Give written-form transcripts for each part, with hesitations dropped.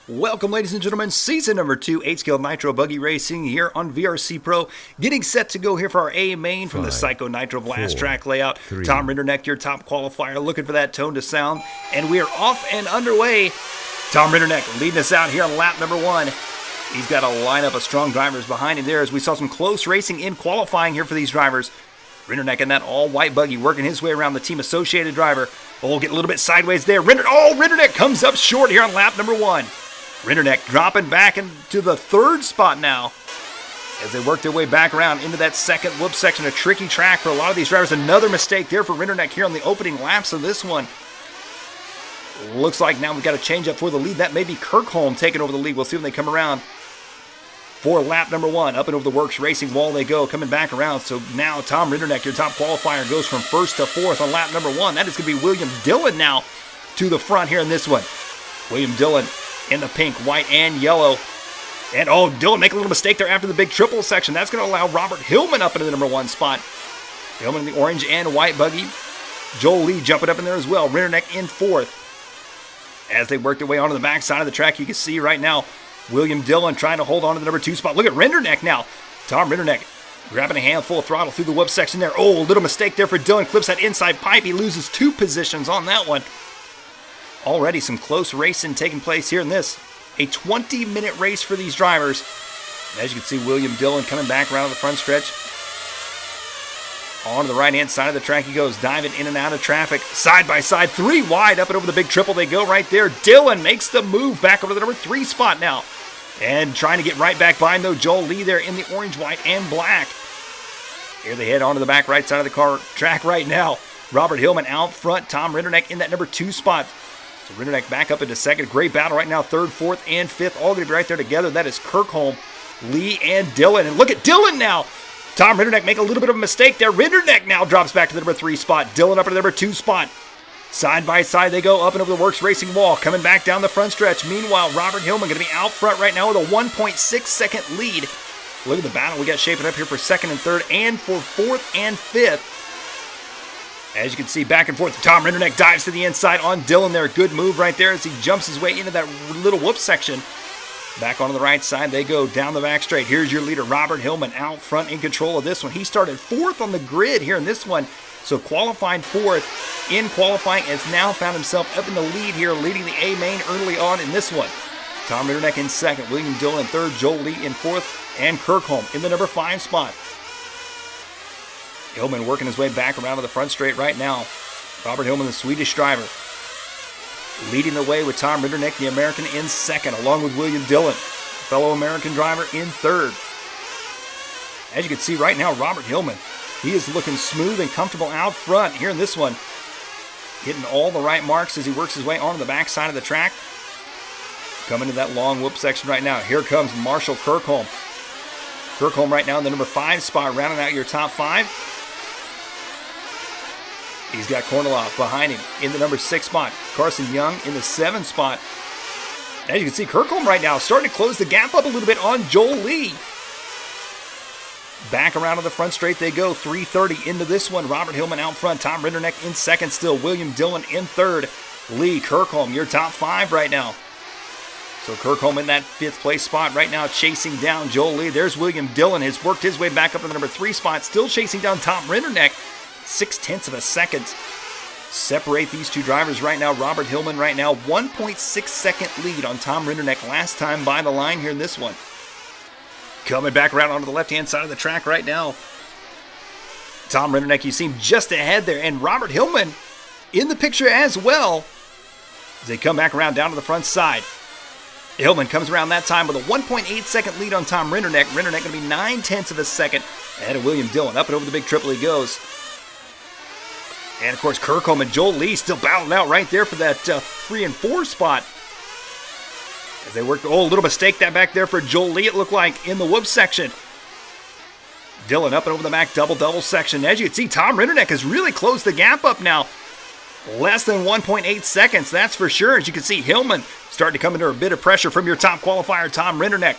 Welcome, ladies and gentlemen, season number 2, 8-scale Nitro Buggy Racing here on VRC-Pro. Getting set to go here for our A main from the Psycho Nitro Blast track layout. Tom Rinderknecht, your top qualifier, looking for that tone to sound. And we are off and underway. Tom Rinderknecht leading us out here on lap number 1. He's got a lineup of strong drivers behind him there as we saw some close racing in qualifying here for these drivers. Rinderknecht in that all-white buggy working his way around the team associated driver. Oh, get a little bit sideways there. Rinderknecht comes up short here on lap number 1. Rinderknecht dropping back into the third spot now as they work their way back around into that second whoop section. A tricky track for a lot of these drivers. Another mistake there for Rinderknecht here on the opening laps of this one. Looks like now we've got a change up for the lead. That may be Kirkholm taking over the lead. We'll see when they come around for lap number 1. Up and over the works racing wall they go, coming back around. So now Tom Rinderknecht, your top qualifier, goes from first to fourth on lap number 1. That is going to be William Dillon now to the front here in this one. William Dillon in the pink, white, and yellow. And Dillon make a little mistake there after the big triple section. That's going to allow Robert Hillman up into the number 1 spot. Hillman in the orange and white buggy. Joel Lee jumping up in there as well. Rinderknecht in fourth. As they work their way onto the backside of the track, you can see right now William Dillon trying to hold on to the number 2 spot. Look at Rinderknecht now. Tom Rinderknecht grabbing a handful of throttle through the whoop section there. Oh, a little mistake there for Dillon. Clips that inside pipe. He loses 2 positions on that one. Already some close racing taking place here in this. A 20-minute race for these drivers. And as you can see, William Dillon coming back around the front stretch. On to the right-hand side of the track he goes, diving in and out of traffic. Side by side, 3 wide, up and over the big triple they go right there. Dillon makes the move back over the number 3 spot now. And trying to get right back by him, though, Joel Lee there in the orange, white, and black. Here they head onto the back right side of the car track right now. Robert Hillman out front, Tom Rinderknecht in that number 2 spot. So Rinderknecht back up into second. Great battle right now. Third, fourth, and fifth. All going to be right there together. That is Kirkholm, Lee, and Dillon. And look at Dillon now. Tom Rinderknecht make a little bit of a mistake there. Rinderknecht now drops back to the number 3 spot. Dillon up to the number 2 spot. Side by side they go up and over the works racing wall. Coming back down the front stretch. Meanwhile, Robert Hillman going to be out front right now with a 1.6 second lead. Look at the battle we got shaping up here for second and third and for fourth and fifth. As you can see, back and forth, Tom Rinderknecht dives to the inside on Dillon there. Good move right there as he jumps his way into that little whoop section. Back onto the right side, they go down the back straight. Here's your leader, Robert Hillman, out front in control of this one. He started 4th on the grid here in this one, so qualified 4th in qualifying, has now found himself up in the lead here, leading the A main early on in this one. Tom Rinderknecht in second, William Dillon in third, Joel Lee in fourth, and Kirkholm in the number 5 spot. Hillman working his way back around to the front straight right now. Robert Hillman, the Swedish driver, leading the way with Tom Rinderknecht, the American, in second, along with William Dillon, fellow American driver, in third. As you can see right now, Robert Hillman, he is looking smooth and comfortable out front here in this one. Hitting all the right marks as he works his way onto the backside of the track. Coming to that long whoop section right now. Here comes Marshall Kirkholm. Kirkholm right now in the number 5 spot, rounding out your top 5. He's got Korniloff behind him in the number 6 spot. Carson Young in the 7th spot. As you can see, Kirkholm right now starting to close the gap up a little bit on Joel Lee. Back around to the front straight they go. 3:30 into this one. Robert Hillman out front. Tom Rinderknecht in second still. William Dillon in third. Lee, Kirkholm, your top 5 right now. So Kirkholm in that 5th place spot right now, chasing down Joel Lee. There's William Dillon, has worked his way back up to the number 3 spot, still chasing down Tom Rinderknecht. 0.6 of a second separate these two drivers right now. Robert Hillman right now, 1.6 second lead on Tom Rinderknecht last time by the line here in this one. Coming back around onto the left-hand side of the track right now. Tom Rinderknecht, you see him just ahead there, and Robert Hillman in the picture as well as they come back around down to the front side. Hillman comes around that time with a 1.8 second lead on Tom Rinderknecht. Rinderknecht going to be 0.9 of a second ahead of William Dillon. Up and over the big triple he goes. And, of course, Kirkholm and Joel Lee still battling out right there for that 3 and 4 spot. As they work, a little mistake that back there for Joel Lee, it looked like, in the whoop section. Dillon up and over the back double section. As you can see, Tom Rinderknecht has really closed the gap up now. Less than 1.8 seconds, that's for sure. As you can see, Hillman starting to come under a bit of pressure from your top qualifier, Tom Rinderknecht.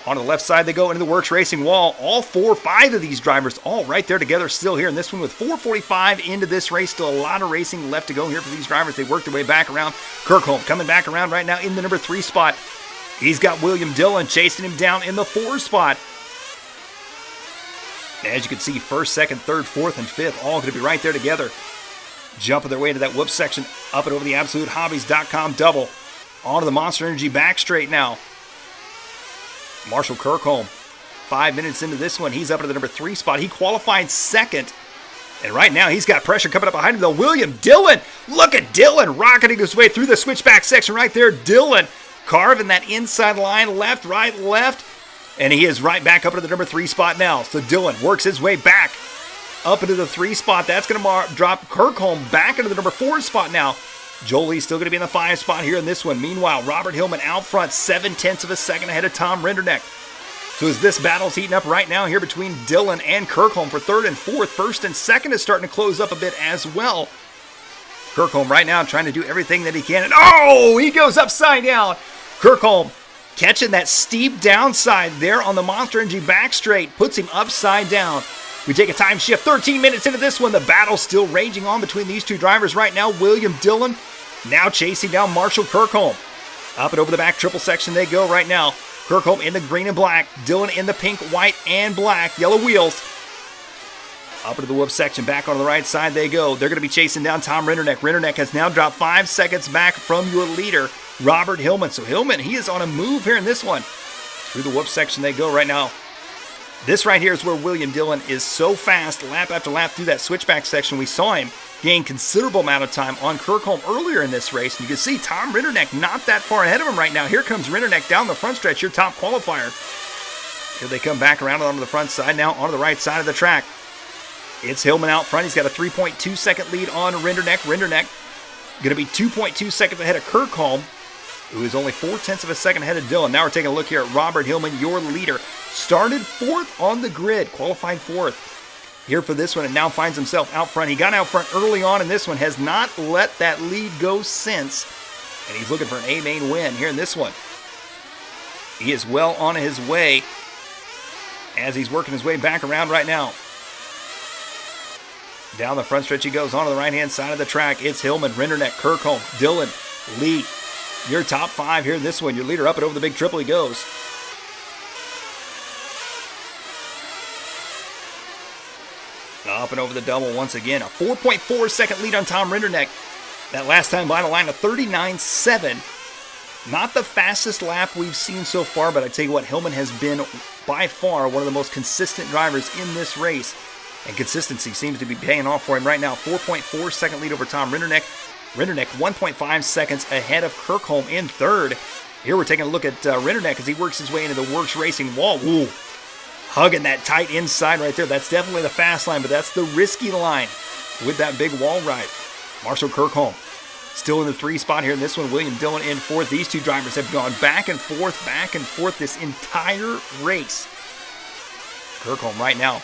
On the left side, they go into the Works Racing wall. All 5 of these drivers all right there together still here in this one with 4:45 into this race. Still a lot of racing left to go here for these drivers. They work their way back around. Kirkholm coming back around right now in the number 3 spot. He's got William Dillon chasing him down in the 4 spot. As you can see, 1st, 2nd, 3rd, 4th, and 5th all going to be right there together. Jumping their way into that whoop section up and over the AbsoluteHobbies.com double. Onto the Monster Energy back straight now. Marshall Kirkholm, 5 minutes into this one, he's up to the number 3 spot. He qualified 2nd. And right now, he's got pressure coming up behind him, though. William Dillon, look at Dillon rocketing his way through the switchback section right there. Dillon carving that inside line, left, right, left. And he is right back up to the number 3 spot now. So Dillon works his way back up into the 3 spot. That's going to drop Kirkholm back into the number 4 spot now. Joel Lee's still going to be in the 5 spot here in this one. Meanwhile, Robert Hillman out front, 0.7 of a second ahead of Tom Rinderknecht. So as this battle's heating up right now here between Dillon and Kirkholm for 3rd and 4th, 1st and 2nd is starting to close up a bit as well. Kirkholm right now trying to do everything that he can. And oh, he goes upside down. Kirkholm catching that steep downside there on the Monster Energy back straight, puts him upside down. We take a time shift, 13 minutes into this one. The battle's still raging on between these 2 drivers right now. William Dillon now chasing down Marshall Kirkholm. Up and over the back triple section they go right now. Kirkholm in the green and black. Dillon in the pink, white, and black. Yellow wheels. Up into the whoop section. Back on the right side they go. They're going to be chasing down Tom Rinderknecht. Rinderknecht has now dropped 5 seconds back from your leader, Robert Hillman. So Hillman, he is on a move here in this one. Through the whoop section they go right now. This right here is where William Dillon is so fast, lap after lap through that switchback section. We saw him gain considerable amount of time on Kirkholm earlier in this race. And you can see Tom Rinderknecht not that far ahead of him right now. Here comes Rinderknecht down the front stretch, your top qualifier. Here they come back around onto the front side now, onto the right side of the track. It's Hillman out front. He's got a 3.2 second lead on Rinderknecht. Rinderknecht going to be 2.2 seconds ahead of Kirkholm, who is only 0.4 of a second ahead of Dillon. Now we're taking a look here at Robert Hillman, your leader. Started 4th on the grid, qualified 4th here for this one, and now finds himself out front. He got out front early on in this one, has not let that lead go since, and he's looking for an A-main win here in this one. He is well on his way as he's working his way back around right now. Down the front stretch he goes, onto the right-hand side of the track. It's Hillman, Rinderknecht, Kirkholm, Dillon, Lee. Your top 5 here in this one. Your leader up and over the big triple he goes. Up and over the double once again. A 4.4 second lead on Tom Rinderknecht. That last time by the line of 39.7. Not the fastest lap we've seen so far, but I tell you what, Hillman has been by far one of the most consistent drivers in this race. And consistency seems to be paying off for him right now. 4.4 second lead over Tom Rinderknecht. Rinderknecht 1.5 seconds ahead of Kirkholm in 3rd. Here we're taking a look at Rinderknecht as he works his way into the Works Racing wall. Ooh, hugging that tight inside right there. That's definitely the fast line, but that's the risky line with that big wall ride. Marshall Kirkholm still in the 3 spot here in this one. William Dillon in 4th. These 2 drivers have gone back and forth this entire race. Kirkholm right now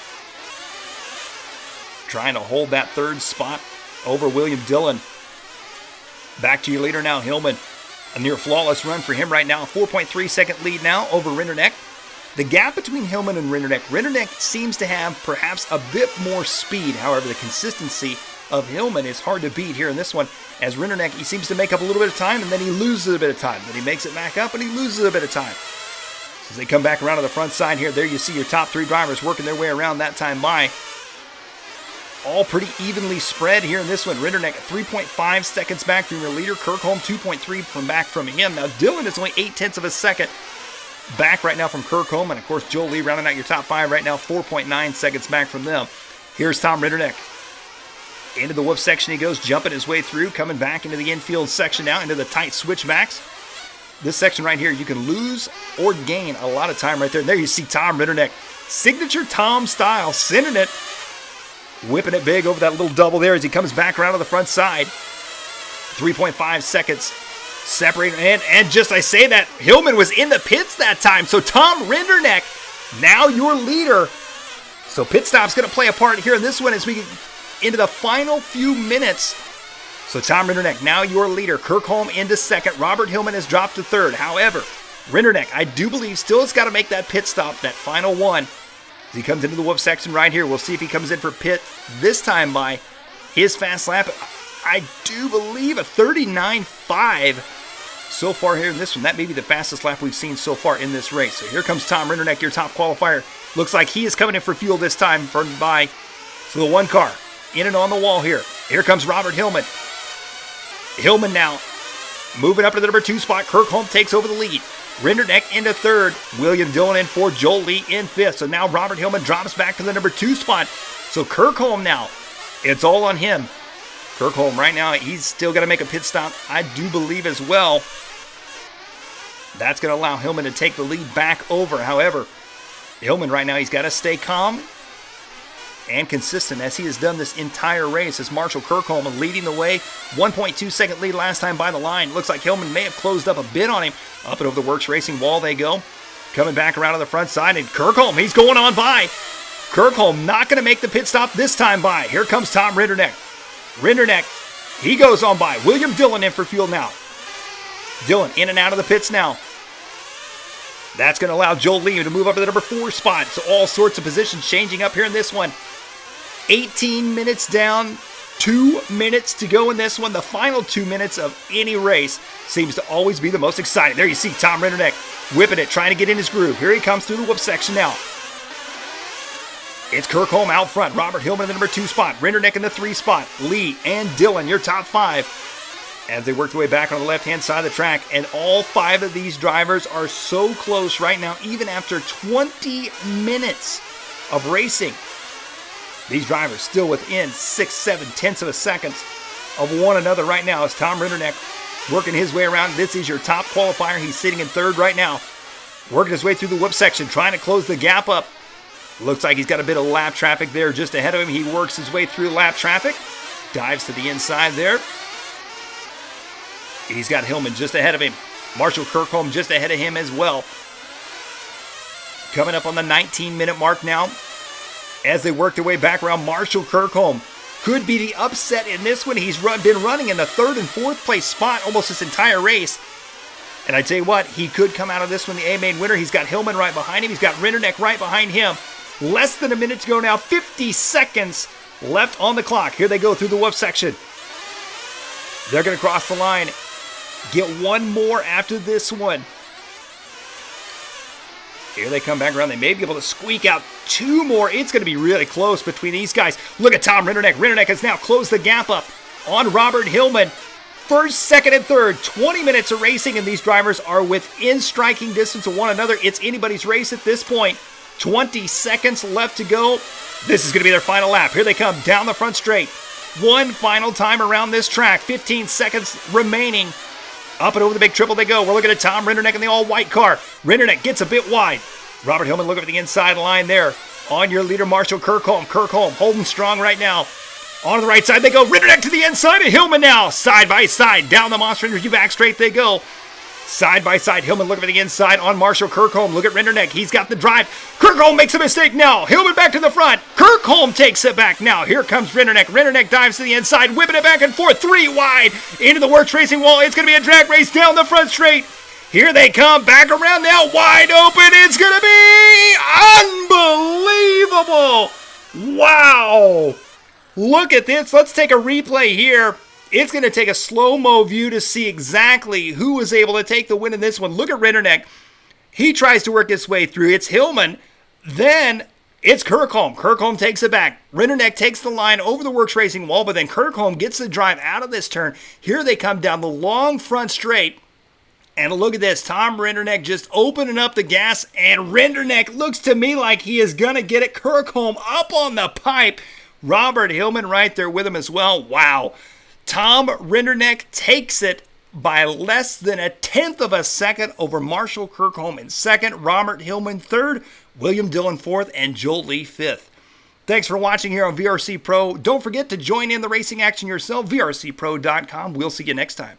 trying to hold that 3rd spot over William Dillon. Back to your leader now, Hillman. A near flawless run for him right now. 4.3 second lead now over Rinderknecht. The gap between Hillman and Rinderknecht seems to have perhaps a bit more speed. However, the consistency of Hillman is hard to beat here in this one. As Rinderknecht, he seems to make up a little bit of time, and then he loses a bit of time. Then he makes it back up, and he loses a bit of time. As they come back around to the front side here, there you see your top 3 drivers working their way around that time by. All pretty evenly spread here in this one. Rinderknecht 3.5 seconds back from your leader. Kirkholm 2.3 from him. Now Dillon is only 0.8 of a second back right now from Kirkholm. And of course Joel Lee rounding out your top 5 right now. 4.9 seconds back from them. Here's Tom Rinderknecht. Into the whoop section he goes, jumping his way through, coming back into the infield section now, into the tight switchbacks. This section right here, you can lose or gain a lot of time right there. And there you see Tom Rinderknecht. Signature Tom style, sending it. Whipping it big over that little double there as he comes back around to the front side. 3.5 seconds separating. And just I say that, Hillman was in the pits that time. So Tom Rinderknecht, now your leader. So pit stop's going to play a part here in this one as we get into the final few minutes. So Tom Rinderknecht, now your leader. Kirkholm into 2nd. Robert Hillman has dropped to 3rd. However, Rinderknecht, I do believe, still has got to make that pit stop, that final one. As he comes into the whoop section right here. We'll see if he comes in for pit this time by his fast lap. I do believe a 39.5 so far here in this one. That may be the fastest lap we've seen so far in this race. So here comes Tom Rinderknecht, your top qualifier. Looks like he is coming in for fuel this time, burned by the one car. In and on the wall here. Here comes Robert Hillman. Hillman now moving up to the number 2 spot. Kirkholm takes over the lead. Rinderknecht into third. William Dillon in fourth. Joel Lee in fifth. So now Robert Hillman drops back to the number 2 spot. So Kirkholm now, it's all on him. Kirkholm right now, he's still going to make a pit stop, I do believe, as well. That's going to allow Hillman to take the lead back over. However, Hillman right now, he's got to stay calm and consistent as he has done this entire race. As Marshall Kirkholm leading the way. 1.2 second lead last time by the line. Looks like Hillman may have closed up a bit on him. Up and over the Works Racing wall they go. Coming back around to the front side, and Kirkholm, he's going on by. Kirkholm not going to make the pit stop this time by. Here comes Tom Rinderknecht. Rinderknecht, he goes on by. William Dillon in for fuel now. Dillon in and out of the pits now. That's going to allow Joel Lee to move up to the number 4 spot. So all sorts of positions changing up here in this one. 18 minutes down, 2 minutes to go in this one. The final 2 minutes of any race seems to always be the most exciting. There you see Tom Rinderknecht whipping it, trying to get in his groove. Here he comes through the whoop section now. It's Kirkholm out front. Robert Hillman in the number 2 spot. Rinderknecht in the 3 spot. Lee and Dillon, your top 5. As they work their way back on the left-hand side of the track. And all 5 of these drivers are so close right now, even after 20 minutes of racing. These drivers still within 6-7 of a second of one another right now. As Tom Rinderknecht working his way around. This is your top qualifier. He's sitting in third right now. Working his way through the whoop section, trying to close the gap up. Looks like he's got a bit of lap traffic there just ahead of him. He works his way through lap traffic. Dives to the inside there. He's got Hillman just ahead of him. Marshall Kirkholm just ahead of him as well. Coming up on the 19-minute mark now. As they work their way back around, Marshall Kirkholm could be the upset in this one. He's been running in the 3rd and 4th place spot almost this entire race. And I tell you what, he could come out of this one the A-main winner. He's got Hillman right behind him. He's got Rinderknecht right behind him. Less than a minute to go now. 50 seconds left on the clock. Here they go through the whoop section. They're going to cross the line. Get one more after this one. Here they come back around. They may be able to squeak out 2 more. It's going to be really close between these guys. Look at Tom Rinderknecht. Rinderknecht has now closed the gap up on Robert Hillman. 1st, 2nd, and 3rd. 20 minutes of racing, and these drivers are within striking distance of one another. It's anybody's race at this point. 20 seconds left to go. This is going to be their final lap. Here they come down the front straight. One final time around this track. 15 seconds remaining. Up and over the big triple they go. We're looking at Tom Rinderknecht in the all-white car. Rinderknecht gets a bit wide. Robert Hillman looking at the inside line there. On your leader, Marshall Kirkholm. Kirkholm holding strong right now. On the right side they go. Rinderknecht to the inside of Hillman now. Side by side. Down the Monster Energy back straight they go. Side by side. Hillman looking at the inside on Marshall Kirkholm. Look at Rinderknecht. He's got the drive. Kirkholm makes a mistake now. Hillman back to the front. Kirkholm takes it back now. Here comes Rinderknecht. Rinderknecht dives to the inside, whipping it back and forth. 3 wide into the Works Racing wall. It's going to be a drag race down the front straight. Here they come. Back around now. Wide open. It's going to be unbelievable. Wow. Look at this. Let's take a replay here. It's going to take a slow-mo view to see exactly who was able to take the win in this one. Look at Rinderknecht. He tries to work his way through. It's Hillman. Then it's Kirkholm. Kirkholm takes it back. Rinderknecht takes the line over the Works Racing wall, but then Kirkholm gets the drive out of this turn. Here they come down the long front straight. And look at this. Tom Rinderknecht just opening up the gas. And Rinderknecht looks to me like he is going to get it. Kirkholm up on the pipe. Robert Hillman right there with him as well. Wow. Tom Rinderknecht takes it by less than 1/10 of a second over Marshall Kirkholm in 2nd, Robert Hillman 3rd, William Dillon 4th, and Joel Lee 5th. Thanks for watching here on VRC Pro. Don't forget to join in the racing action yourself, vrcpro.com. We'll see you next time.